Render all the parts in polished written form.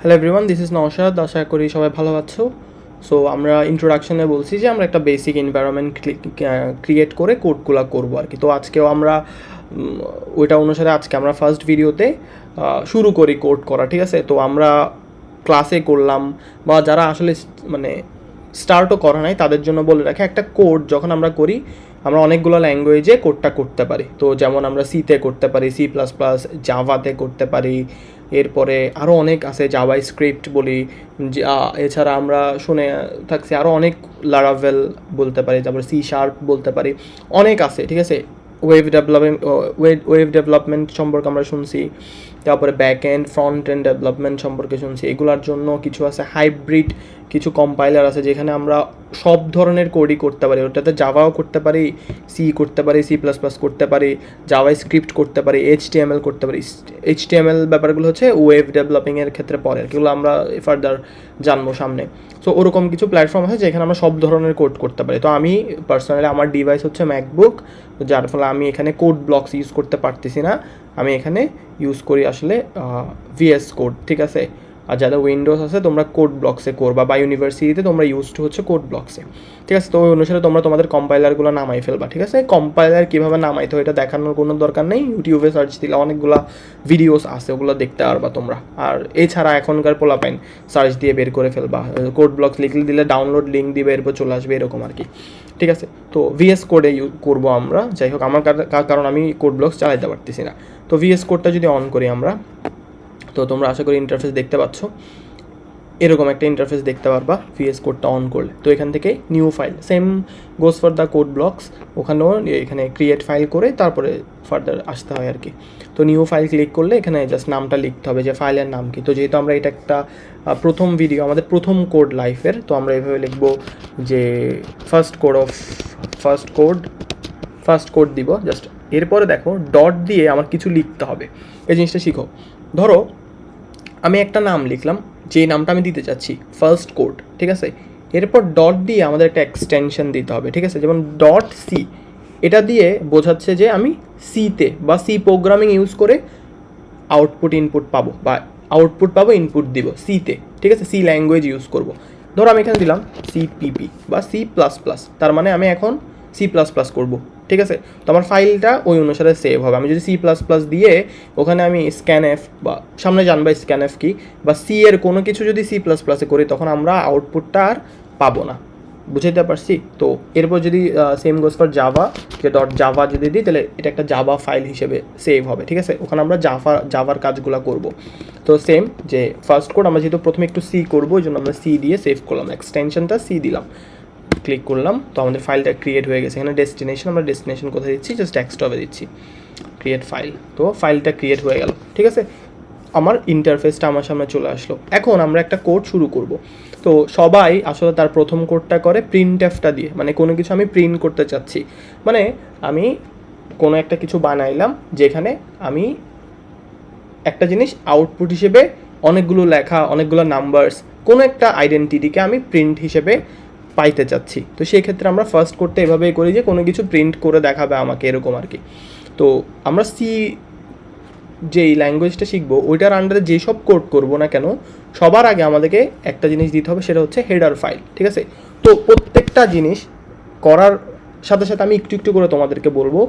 Hello everyone, this is Naushad. আশা করি সবাই ভালো আছো। সো আমরা ইন্ট্রোডাকশনে বলছি যে আমরা একটা বেসিক এনভায়রনমেন্ট ক্রিয়েট করে কোডগুলো করবো আর কি। তো আজকেও আমরা ওইটা অনুসারে আজকে আমরা ফার্স্ট ভিডিওতে শুরু করি কোড করা, ঠিক আছে? তো আমরা ক্লাসে করলাম বা যারা আসলে মানে স্টার্টও করা নাই তাদের জন্য বলে রাখি, একটা কোড যখন আমরা করি আমরা অনেকগুলো ল্যাঙ্গুয়েজে কোডটা করতে পারি। তো যেমন আমরা সিতে করতে পারি, C++, জাভাতে করতে পারি, এরপরে আরও অনেক আছে, জাভা স্ক্রিপ্ট বলি, এছাড়া আমরা শুনে থাকছি আরও অনেক লারাভেল বলতে পারি, তারপরে C# বলতে পারি, অনেক আছে, ঠিক আছে? ওয়েব ডেভেলপমেন্ট সম্পর্কে আমরা শুনছি, তারপরে back end front end development সম্পর্কে শুনছি। এগুলোর জন্য কিছু আছে হাইব্রিড, কিছু কম্পাইলার আছে যেখানে আমরা সব ধরনের কোডই করতে পারি। ওটাতে জাভাও করতে পারি, সি করতে পারি, C++ করতে পারি, জাভা স্ক্রিপ্ট করতে পারি, HTML করতে পারি। HTML ব্যাপারগুলো হচ্ছে ওয়েব ডেভেলপিংয়ের ক্ষেত্রে পড়ে, এগুলো আমরা ফার্দার জানবো সামনে। সো ওরকম কিছু প্ল্যাটফর্ম আছে যেখানে আমরা সব ধরনের কোড করতে পারি। তো আমি পার্সোনালি আমার ডিভাইস হচ্ছে ম্যাকবুক, যার ফলে আমি এখানে কোড ব্লকস ইউজ করতে পারতেছি না। আমি এখানে ইউজ করি আসলে VS কোড, ঠিক আছে? আর যাদের উইন্ডোজ আছে তোমরা কোড ব্লকসে করবা, বা ইউনিভার্সিটিতে তোমরা ইউজড হচ্ছে কোড ব্লকসে, ঠিক আছে? তো ওই অনুসারে তোমরা তোমাদের কম্পাইলারগুলো নামাই ফেলবা, ঠিক আছে? কম্পাইলার কীভাবে নামাইতে হয় এটা দেখানোর কোনো দরকার নেই, ইউটিউবে সার্চ দিলে অনেকগুলো ভিডিওস আছে, ওগুলো দেখতে পারবা তোমরা। আর এছাড়া এখনকার পোলাপাইন সার্চ দিয়ে বের করে ফেলবা, কোড ব্লকস লিখলে দিলে ডাউনলোড লিঙ্ক দিবে, এরপর চলে আসবে, এরকম আর কি, ঠিক আছে? তো VS কোডে করবো আমরা, যাই হোক আমার কারণ আমি কোড ব্লকস চালাইতে পারতেছি না। তো VS কোডটা যদি অন করি আমরা, তো তোমরা আশা করি ইন্টারফেস দেখতে পাচ্ছ, এরকম একটা ইন্টারফেস দেখতে পারবা VS কোডটা অন করলে। তো এখান থেকে new file, same goes for the code blocks, ওখানেও এখানে ক্রিয়েট ফাইল করে তারপরে ফার্দার আসতে হয় আর কি। তো নিউ ফাইল ক্লিক করলে এখানে জাস্ট নামটা লিখতে হবে যে ফাইলের নাম কি। তো যেহেতু আমরা এটা একটা প্রথম ভিডিও, আমাদের প্রথম কোড লাইফের, তো আমরা এভাবে লিখবো যে ফার্স্ট কোড দিব জাস্ট। এরপরে দেখো ডট দিয়ে আমার কিছু লিখতে হবে, এই জিনিসটা শিখো। ধরো আমি একটা নাম লিখলাম, যে নামটা আমি দিতে চাচ্ছি ফার্স্ট কোড, ঠিক আছে? এরপর ডট দিয়ে আমাদের একটা এক্সটেনশন দিতে হবে, ঠিক আছে? যেমন .c, এটা দিয়ে বোঝাচ্ছে যে আমি সিতে বা সি প্রোগ্রামিং ইউজ করে ইনপুট পাবো ইনপুট দিব সিতে, ঠিক আছে? সি ল্যাঙ্গুয়েজ ইউজ করব। ধরো আমি এখানে দিলাম CPP বা C++, তার মানে আমি এখন C++ করব, ঠিক আছে? তো আমার ফাইলটা ওই অনুসারে সেভ হবে। আমি যদি C++ দিয়ে ওখানে আমি স্ক্যানএফ বা সামনে জানবা স্ক্যানএফ কি, বা সি এর কোনো কিছু যদি C++ করি তখন আমরা আউটপুটটা আর পাবো না, বুঝাইতে পারছি? তো এরপর যদি সেম গোস ফর জাভা, যে .java যদি দিই তাহলে এটা একটা জাভা ফাইল হিসেবে সেভ হবে, ঠিক আছে? ওখানে আমরা জাভার কাজগুলো করব। তো সেম যে ফার্স্ট কোড আমরা যেহেতু প্রথমে একটু সি করবো, ওই জন্য আমরা সি দিয়ে সেভ করলাম, এক্সটেনশনটা সি দিলাম, ক্লিক করলাম, তো আমাদের ফাইলটা ক্রিয়েট হয়ে গেছে। এখানে ডেস্টিনেশন, আমরা ডেস্টিনেশন কোথায় দিচ্ছি, জাস্ট ডেস্কটপে দিচ্ছি, ক্রিয়েট ফাইল। তো ফাইলটা ক্রিয়েট হয়ে গেল, ঠিক আছে? আমার ইন্টারফেসটা আমার সামনে চলে আসলো। এখন আমরা একটা কোড শুরু করব। তো সবাই আসলে তার প্রথম কোডটা করে প্রিন্টএফটা দিয়ে, মানে কোনো কিছু আমি প্রিন্ট করতে চাচ্ছি, মানে আমি কোনো একটা কিছু বানাইলাম যেখানে আমি একটা জিনিস আউটপুট হিসেবে অনেকগুলো লেখা, অনেকগুলো নাম্বারস, কোনো একটা আইডেন্টিটিকে আমি প্রিন্ট হিসেবে পাইতে চাচ্ছি। তো সেই ক্ষেত্রে আমরা ফার্স্ট করতে এভাবেই করি যে কোনো কিছু প্রিন্ট করে দেখাবে আমাকে, এরকম আর কি। তো আমরা যেই ল্যাঙ্গুয়েজটা শিখবো ওইটার আন্ডারে যেসব কোড করবো না কেন, সবার আগে আমাদেরকে একটা জিনিস দিতে হবে, সেটা হচ্ছে হেডার ফাইল, ঠিক আছে? তো প্রত্যেকটা জিনিস করার সাথে সাথে আমি একটু একটু করে তোমাদেরকে বলবো,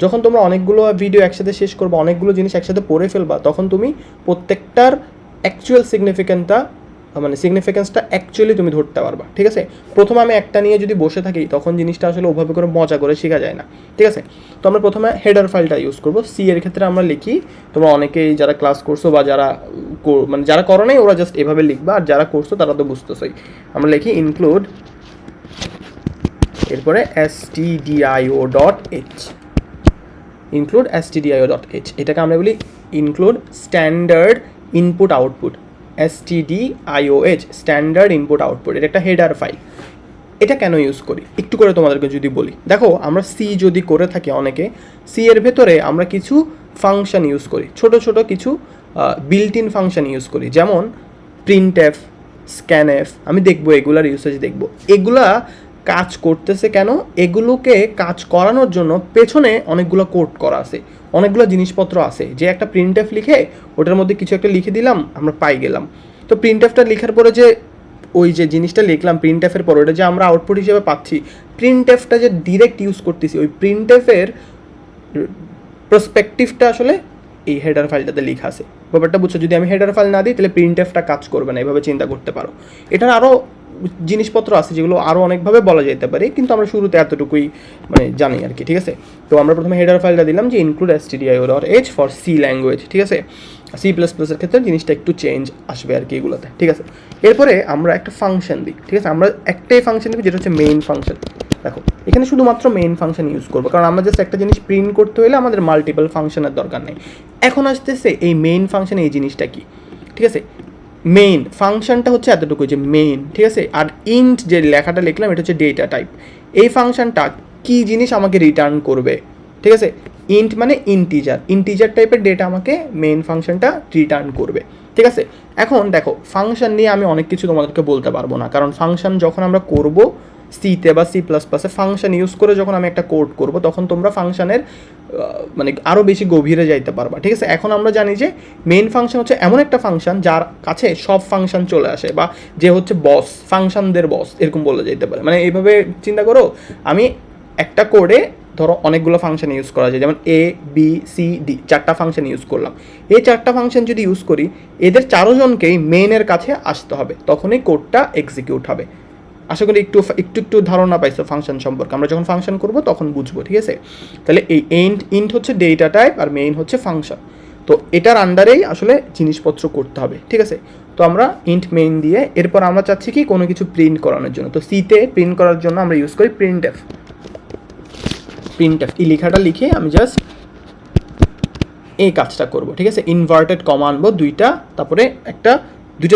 যখন তোমরা অনেকগুলো ভিডিও একসাথে শেষ করবো, অনেকগুলো জিনিস একসাথে পড়ে ফেলবা, তখন তুমি প্রত্যেকটার অ্যাকচুয়াল সিগনিফিকেন্সটা অ্যাকচুয়ালি তুমি ধরতে পারবা, ঠিক আছে? প্রথমে আমি একটা নিয়ে যদি বসে থাকি তখন জিনিসটা আসলে ওভাবে করে মজা করে শেখা যায় না, ঠিক আছে? তো আমরা প্রথমে হেডার ফাইলটা ইউজ করবো। সি এর ক্ষেত্রে আমরা লিখি, তোমরা অনেকেই যারা ক্লাস করছো বা যারা মানে যারা করো নাই ওরা জাস্ট এভাবে লিখবা, আর যারা করছো তারা তো বুঝতেছই। আমরা লিখি ইনক্লুড, এরপরে stdio.h, এটাকে আমরা বলি include standard input output, STDIOH, standard input output. এটা একটা হেডার ফাইল। এটা কেন ইউজ করি একটু করে তোমাদেরকে যদি বলি, দেখো আমরা সি যদি করে থাকি, অনেকে সি এর ভেতরে আমরা কিছু ফাংশন ইউজ করি, ছোট ছোট কিছু বিল্ট ইন ফাংশন ইউজ করি, যেমন প্রিন্টএফ, স্ক্যানএফ, আমি দেখবো এগুলার ইউসেজ দেখবো, এগুলা কাজ করতেছে কেন, এগুলোকে কাজ করানোর জন্য পেছনে অনেকগুলো কোড করা আছে, অনেকগুলো জিনিসপত্র আছে। যে একটা প্রিন্টএফ লিখে ওটার মধ্যে কিছু একটা লিখে দিলাম, আমরা পাই গেলাম। তো প্রিন্টএফটা লেখার পরে যে ওই যে জিনিসটা লিখলাম প্রিন্টএফের পরে ওটা যে আমরা আউটপুট হিসেবে পাচ্ছি, প্রিন্টএফটা যে ডিরেক্ট ইউজ করতেছি ওই প্রিন্টএফের প্রসপেক্টিভটা আসলে এই হেডার ফাইলটাতে লেখা আছে। ব্যাপারটা বুঝছো? যদি আমি হেডার ফাইল না দিই তাহলে প্রিন্টএফটা কাজ করবে না, এভাবে চিন্তা করতে পারো। এটার আরও জিনিসপত্র আছে যেগুলো আরও অনেকভাবে বলা যেতে পারে, কিন্তু আমরা শুরুতে এতটুকুই মানে জানি আর কি, ঠিক আছে? তো আমরা প্রথমে হেডার ফাইলটা দিলাম যে include stdio.h for C language, ঠিক আছে? C++-এর ক্ষেত্রে জিনিসটা একটু চেঞ্জ আসবে আর কি এগুলোতে, ঠিক আছে? এরপরে আমরা একটা ফাংশন দিই, ঠিক আছে? আমরা একটাই ফাংশন দিই যেটা হচ্ছে মেইন ফাংশন। দেখো এখানে শুধুমাত্র মেইন ফাংশন ইউজ করবো, কারণ আমরা জাস্ট একটা জিনিস প্রিন্ট করতে হলে আমাদের মাল্টিপল ফাংশনের দরকার নেই। এখন আসতেছে এই মেইন ফাংশন, এই জিনিসটা কি, ঠিক আছে? মেইন ফাংশনটা হচ্ছে এতটুকু যে মেইন, ঠিক আছে? আর ইন্ট যে লেখাটা লিখলাম এটা হচ্ছে ডেটা টাইপ। এই ফাংশনটা কি জিনিস আমাকে রিটার্ন করবে, ঠিক আছে? ইন্ট মানে ইন্টিজার টাইপের ডেটা আমাকে মেইন ফাংশনটা রিটার্ন করবে, ঠিক আছে? এখন দেখো ফাংশন নিয়ে আমি অনেক কিছু তোমাদেরকে বলতে পারবো না, কারণ ফাংশন যখন আমরা করব সিতে বা C++-এ ফাংশন ইউজ করে যখন আমি একটা কোড করব তখন তোমরা ফাংশনের মানে আরও বেশি গভীরে যাইতে পারবা, ঠিক আছে? এখন আমরা জানি যে মেইন ফাংশন হচ্ছে এমন একটা ফাংশন যার কাছে সব ফাংশন চলে আসে, বা যে হচ্ছে বস, ফাংশনদের বস এরকম বলা যেতে পারে। মানে এইভাবে চিন্তা করো, আমি একটা কোডে ধরো অনেকগুলো ফাংশন ইউজ করা যায়, যেমন ABCD 4টা ফাংশন ইউজ করলাম। এই 4টা ফাংশন যদি ইউজ করি এদের 4 জনকেই মেইনের কাছে আসতে হবে, তখনই কোডটা এক্সিকিউট হবে। আশা করি একটু ধারণা পাইছো ফাংশন সম্পর্কে। আমরা যখন ফাংশন করব তখন বুঝবো, ঠিক আছে? তাহলে এই ইন্ট হচ্ছে ডেটা টাইপ আর মেইন হচ্ছে ফাংশন। তো এটার আন্ডারেই আসলে জিনিসপত্র করতে হবে, ঠিক আছে? তো আমরা ইন্ট মেইন দিয়ে এরপর আমরা চাচ্ছি কি কোনো কিছু প্রিন্ট করানোর জন্য। তো সিতে প্রিন্ট করার জন্য আমরা ইউজ করি প্রিন্টএফ। এই লেখাটা লিখে আমি জাস্ট এই কাজটা করব, ঠিক আছে? ইনভার্টেড কমা আনবো দুইটা, তারপরে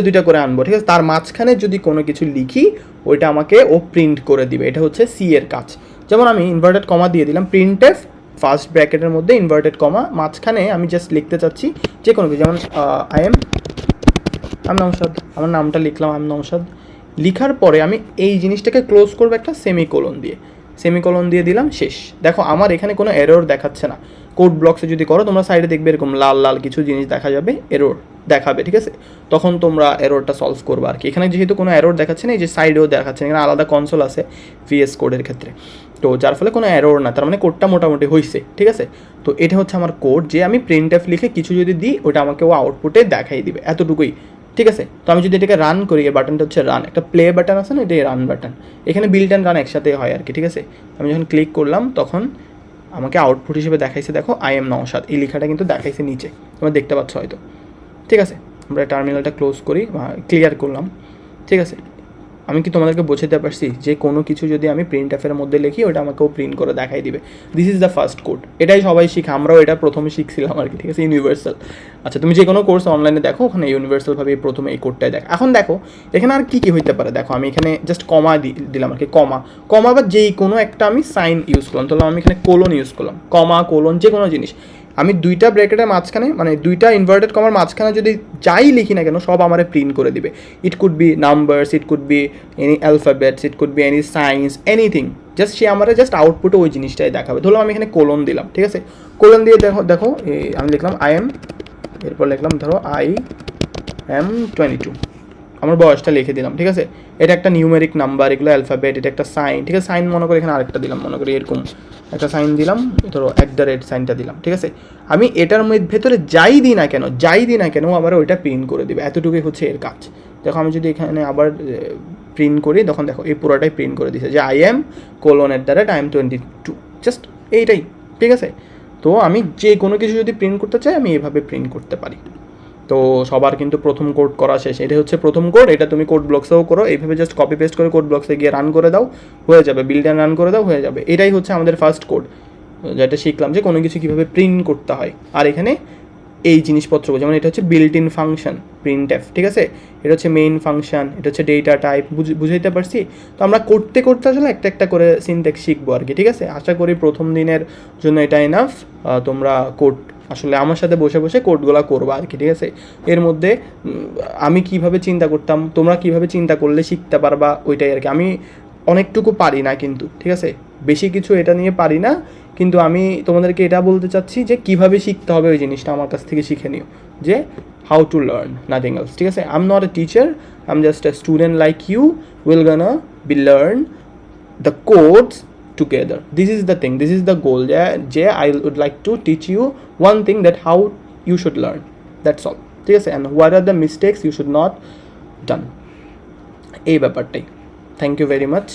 দুইটা করে আনবো, ঠিক আছে? তার মাঝখানে যদি কোনো কিছু লিখি ওইটা আমাকে ও প্রিন্ট করে দিবে। এটা হচ্ছে সি এর কাজ। যেমন আমি ইনভার্টেড কমা দিয়ে দিলাম প্রিন্টএফ, ফার্স্ট ব্র্যাকেটের মধ্যে ইনভার্টেড কমা, মাঝখানে আমি জাস্ট লিখতে চাচ্ছি যে কোনো কিছু, যেমন আমি নওশাদ, আমার নামটা লিখলাম আমি নওশাদ। লিখার পরে আমি এই জিনিসটাকে ক্লোজ করবো একটা সেমিকোলন দিয়ে দিলাম, শেষ। দেখো আমার এখানে কোনো এরর দেখাচ্ছে না। কোড ব্লকসে যদি করো তোমরা সাইডে দেখবে এরকম লাল কিছু জিনিস দেখা যাবে, এরর দেখাবে, ঠিক আছে? তখন তোমরা এররটা সলভ করবে আর কি। এখানে যেহেতু কোনো এরর দেখাচ্ছে না, এই যে সাইডেও দেখাচ্ছে না, এখানে আলাদা কনসোল আছে VS কোডের ক্ষেত্রে, তো যার ফলে কোনো এরর না, তার মানে কোডটা মোটামুটি হয়েছে, ঠিক আছে? তো এটা হচ্ছে আমার কোড, যে আমি প্রিন্টএফ লিখে কিছু যদি দিই ওটা আমাকে ও আউটপুটে দেখাই দিবে, এতটুকুই, ঠিক আছে? তো আমি যদি এটাকে রান করি, এই বাটনটা হচ্ছে রান, একটা প্লে বাটন আছে না, এটাই রান বাটন। এখানে বিল্ড অ্যান্ড রান একসাথে হয় আর কি, ঠিক আছে? আমি যখন ক্লিক করলাম তখন আমাকে আউটপুট হিসেবে দেখাইছে, দেখো I am নওশাদ, এই লেখাটা কিন্তু দেখাইছে নিচে, তোমরা দেখতে পাচ্ছ হয়তো, ঠিক আছে? আমরা টার্মিনালটা ক্লোজ করি, ক্লিয়ার করলাম, ঠিক আছে? আমি কি তোমাদেরকে বোঝাতে পারছি যে কোনো কিছু যদি আমি প্রিন্টএফের মধ্যে লিখি ওটা আমাকেও প্রিন্ট করে দেখাই দিবে। This is the first code. এটাই সবাই শিখে, আমরাও এটা প্রথমে শিখছিলাম আর কি, ঠিক আছে? ইউনিভার্সাল। আচ্ছা তুমি যে কোনো কোর্স অনলাইনে দেখো, ওখানে ইউনিভার্সালভাবে প্রথমে এই কোডটাই দেখো। এখন দেখো এখানে আর কী হইতে পারে, দেখো আমি এখানে জাস্ট কমা দিলাম আর কি, কমা বা যেই কোনো একটা আমি সাইন ইউজ করলাম, তাহলে আমি এখানে কোলন ইউজ করলাম, কোলন যে কোনো জিনিস আমি দুইটা ব্র্যাকেটের মাঝখানে, মানে দুইটা ইনভার্টেড কমার মাঝখানে যদি যাই লিখি না কেন সব আমারে প্রিন্ট করে দিবে। It could be numbers, it could be any alphabets, it could be any signs, anything, just say আমার জাস্ট আউটপুটে ওই জিনিসটাই দেখাবে। ধরো আমি এখানে কোলন দিলাম, ঠিক আছে? কোলন দিয়ে দেখো আমি লিখলাম I am, এরপর লিখলাম ধরো I am 22, আমার বয়সটা লিখে দিলাম, ঠিক আছে? এটা একটা নিউমেরিক নাম্বার, এগুলো অ্যালফাবেট, এটা একটা সাইন, ঠিক আছে? সাইন মনে করি এখানে আরেকটা দিলাম, মনে করি এরকম একটা সাইন দিলাম, ধরো @ সাইনটা দিলাম, ঠিক আছে? আমি এটার ভেতরে যাই দিই না কেন আবার ওইটা প্রিন্ট করে দেবে, এতটুকুই হচ্ছে এর কাজ। দেখো আমি যদি এখানে আবার প্রিন্ট করি তখন দেখো এই পুরোটাই প্রিন্ট করে দিচ্ছে যে I am :I am 22, just এইটাই, ঠিক আছে? তো আমি যে কোনো কিছু যদি প্রিন্ট করতে চাই আমি এভাবে প্রিন্ট করতে পারি। তো সবার কিন্তু প্রথম কোড করা শেষ, এটা হচ্ছে প্রথম কোড। এটা তুমি কোড ব্লকসেও করো, এইভাবে জাস্ট কপি পেস্ট করে কোড ব্লকসে গিয়ে রান করে দাও, হয়ে যাবে, বিল্ড অ্যান্ড রান করে দাও, হয়ে যাবে। এটাই হচ্ছে আমাদের ফার্স্ট কোড, যেটা শিখলাম যে কোনো কিছু কীভাবে প্রিন্ট করতে হয়। আর এখানে এই জিনিসপত্র, যেমন এটা হচ্ছে বিল্ট ইন ফাংশন প্রিন্টএফ, ঠিক আছে? এটা হচ্ছে মেইন ফাংশন, এটা হচ্ছে ডেটা টাইপ, বুঝাইতে পারছি? তো আমরা করতে আসলে একটা করে সিনট্যাক্স শিখবো আর কি, ঠিক আছে? আশা করি প্রথম দিনের জন্য এটা এনাফ। তোমরা কোড আসলে আমার সাথে বসে কোডগুলো করবা আর কি, ঠিক আছে? এর মধ্যে আমি কিভাবে চিন্তা করতাম, তোমরা কিভাবে চিন্তা করলে শিখতে পারবা, ওইটাই আর কি। আমি অনেকটুকু পারি না কিন্তু, ঠিক আছে? বেশি কিছু এটা নিয়ে পারি না, কিন্তু আমি তোমাদেরকে এটা বলতে চাচ্ছি যে কিভাবে শিখতে হবে ওই জিনিসটা আমার কাছ থেকে শিখে নিও, যে how to learn, nothing else. ঠিক আছে, I'm not a teacher, I'm just a student like you. We're gonna be learn the codes together. This is the thing, this is the goal. Yeah, I would like to teach you one thing, that how you should learn, that's all. ঠিক আছে, and what are the mistakes you should not done, এই ব্যাপারটাই। Thank you very much.